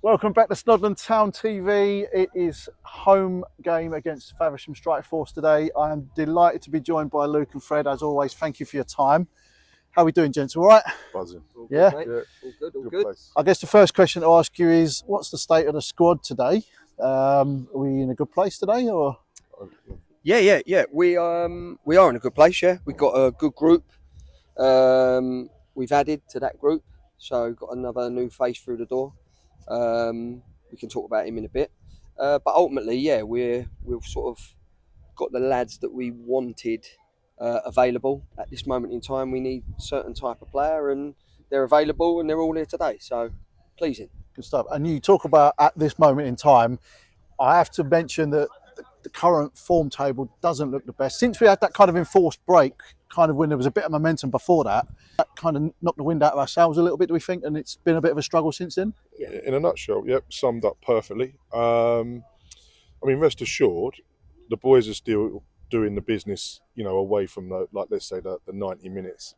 Welcome back to Snodland Town TV. It is home game against Faversham Strike Force today. I am delighted to be joined by Luke and Fred. As always, thank you for your time. How are we doing, gents? All right? Buzzing. All Yeah? good, mate. Yeah. All good, all good. Place. I guess the first question to ask you is, what's the state of the squad today? Are we in a good place today, or? Yeah. We are in a good place. Yeah, we've got a good group. We've added to that group, so got another new face through the door. We can talk about him in a bit, but ultimately, yeah, we've sort of got the lads that we wanted available at this moment in time. We need a certain type of player, and they're available, and they're all here today. So pleasing. Good stuff. And you talk about at this moment in time, I have to mention that the current form table doesn't look the best. Since we had that kind of enforced break, kind of when there was a bit of momentum before that, that kind of knocked the wind out of our sails a little bit, do we think? And it's been a bit of a struggle since then? Yeah. In a nutshell, yep, summed up perfectly. Rest assured, the boys are still doing the business, away from let's say the 90 minutes.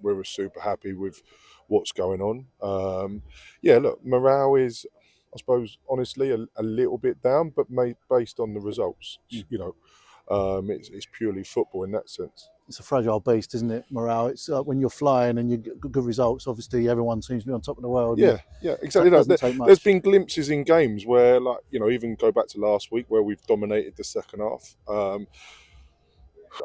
We're super happy with what's going on. Look, morale is, I suppose, honestly, a little bit down, but based on the results. It's purely football in that sense. It's a fragile beast, isn't it, morale? It's when you're flying and you get good results, obviously everyone seems to be on top of the world. Yeah, exactly. There's been glimpses in games where, even go back to last week where we've dominated the second half. I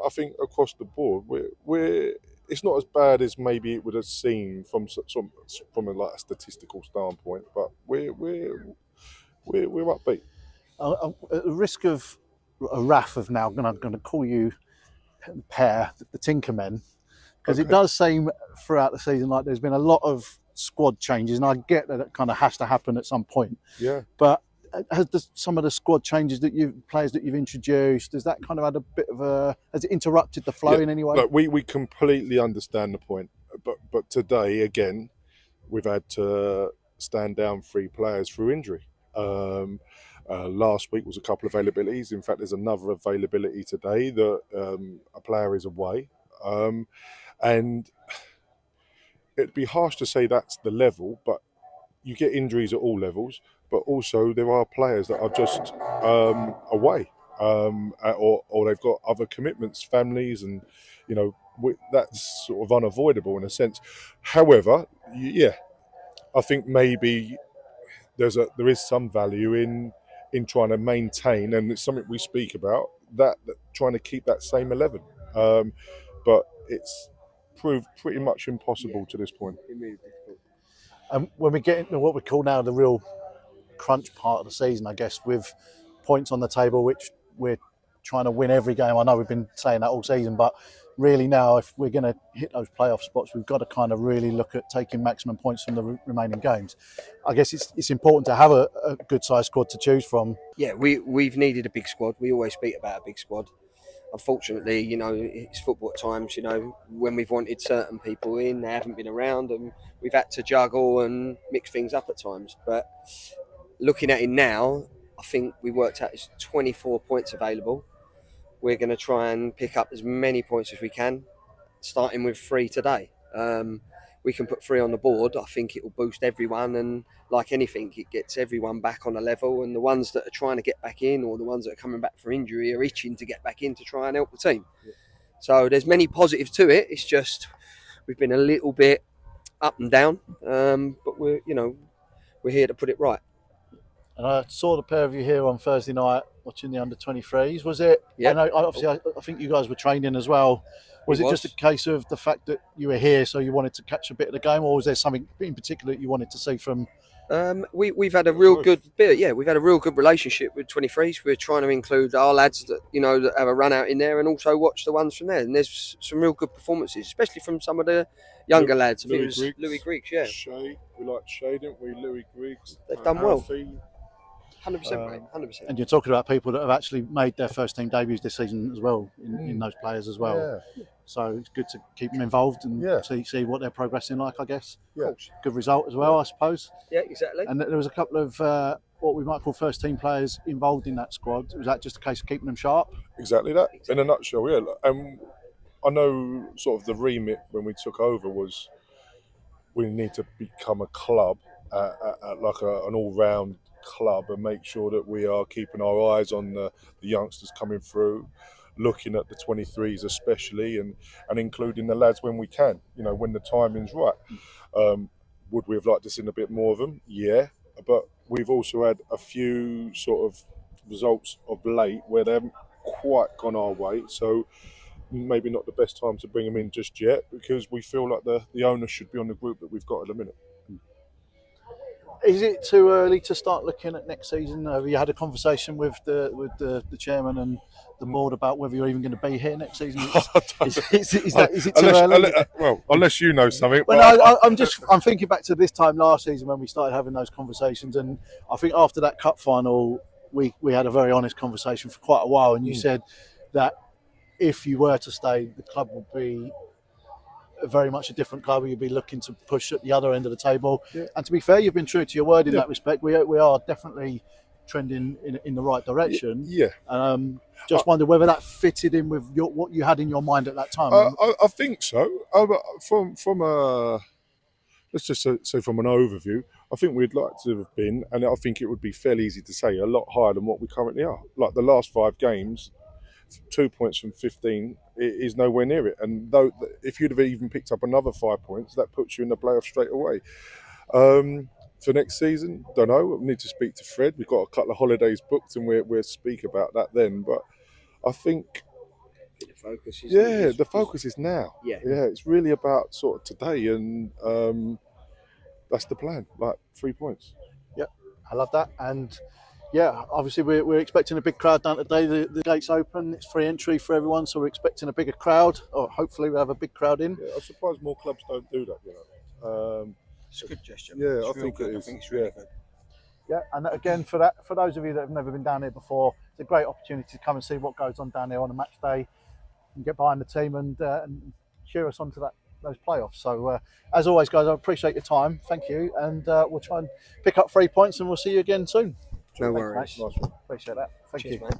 think across the board, we're it's not as bad as maybe it would have seemed from a statistical standpoint, but we're upbeat. At the risk of a wrath of now, I'm going to call you pair, the Tinkermen, because It does seem throughout the season like there's been a lot of squad changes, and I get that it kind of has to happen at some point. Yeah. But some of the squad changes players that you've introduced, has that kind of had a bit of has it interrupted the flow in any way? Look, we completely understand the point, but today again, we've had to stand down 3 players through injury. Last week was a couple of availabilities. In fact, there's another availability today that a player is away. And it'd be harsh to say that's the level, but you get injuries at all levels. But also there are players that are just away, or they've got other commitments, families, and that's sort of unavoidable in a sense. However, I think maybe there is some value in trying to maintain, and it's something we speak about, that trying to keep that same 11. But it's proved pretty much impossible to this point. And when we get into what we call now the real crunch part of the season, I guess, with points on the table, which we're trying to win every game. I know we've been saying that all season, but really now, if we're going to hit those playoff spots, we've got to kind of really look at taking maximum points from the remaining games. I guess it's important to have a good sized squad to choose from. Yeah, we've needed a big squad. We always speak about a big squad. Unfortunately, it's football at times. When we've wanted certain people in, they haven't been around, and we've had to juggle and mix things up at times. But looking at it now, I think we worked out it's 24 points available. We're going to try and pick up as many points as we can, starting with 3 today. We can put 3 on the board. I think it will boost everyone, and like anything, it gets everyone back on a level. And the ones that are trying to get back in, or the ones that are coming back for injury, are itching to get back in to try and help the team. Yeah. So there's many positives to it. It's just we've been a little bit up and down, but we're here to put it right. And I saw the pair of you here on Thursday night watching the under-23s. Was it? Yeah. I think you guys were training as well. Was it just a case of the fact that you were here, so you wanted to catch a bit of the game, or was there something in particular that you wanted to see from? We've had a real good bit. Yeah, we've had a real good relationship with 23s. We're trying to include our lads that that have a run out in there, and also watch the ones from there. And there's some real good performances, especially from some of the younger lads. I think it was Louis Griggs, yeah. Shay, we liked Shay, didn't we? Louis Griggs. They've done well. Alfie. 100%, mate. 100%. And you're talking about people that have actually made their first team debuts this season as well, in those players as well. Yeah. So it's good to keep them involved and see what they're progressing like, I guess. Yeah. Good result as well, I suppose. Yeah, exactly. And there was a couple of what we might call first team players involved in that squad. Was that just a case of keeping them sharp? Exactly that. In a nutshell, yeah. And I know sort of the remit when we took over was we need to become a club at like an all-round club and make sure that we are keeping our eyes on the youngsters coming through, looking at the 23s especially, and including the lads when we can, when the timing's right. Would we have liked to see a bit more of them? Yeah, but we've also had a few sort of results of late where they haven't quite gone our way, so maybe not the best time to bring them in just yet, because we feel like the onus should be on the group that we've got at the minute. Is it too early to start looking at next season? Have you had a conversation with the chairman and the board about whether you're even going to be here next season? Is it too early? Well, unless you know something. Well, no, I'm thinking back to this time last season when we started having those conversations, and I think after that cup final, we had a very honest conversation for quite a while, and you said that if you were to stay, the club would be very much a different club. You'd be looking to push at the other end of the table. Yeah. And to be fair, you've been true to your word in that respect. We are definitely trending in the right direction. Yeah. Just wonder whether that fitted in with what you had in your mind at that time. I think so. From a, let's just say from an overview, I think we'd like to have been, and I think it would be fairly easy to say, a lot higher than what we currently are. Like the last 5 games, 2 points from 15 is nowhere near it. And though, if you'd have even picked up another 5 points, that puts you in the playoff straight away. For next season, don't know. We need to speak to Fred. We've got a couple of holidays booked, and we'll speak about that then. But I think the focus is the focus is now. Yeah, it's really about sort of today, and that's the plan. Like 3 points. Yeah, I love that. And yeah, obviously we're expecting a big crowd down today. The gate's open. It's free entry for everyone, so we're expecting a bigger crowd. Or hopefully we have a big crowd in. Yeah, I'm surprised more clubs don't do that. It's a good gesture. Yeah, I think it is. I think it's really good. Yeah, and again, for those of you that have never been down here before, it's a great opportunity to come and see what goes on down there on a match day, and get behind the team and cheer us on to those playoffs. So, as always, guys, I appreciate your time. Thank you, and we'll try and pick up 3 points, and we'll see you again soon. No worries. Thanks, mate. Appreciate that. Thank you. Mate.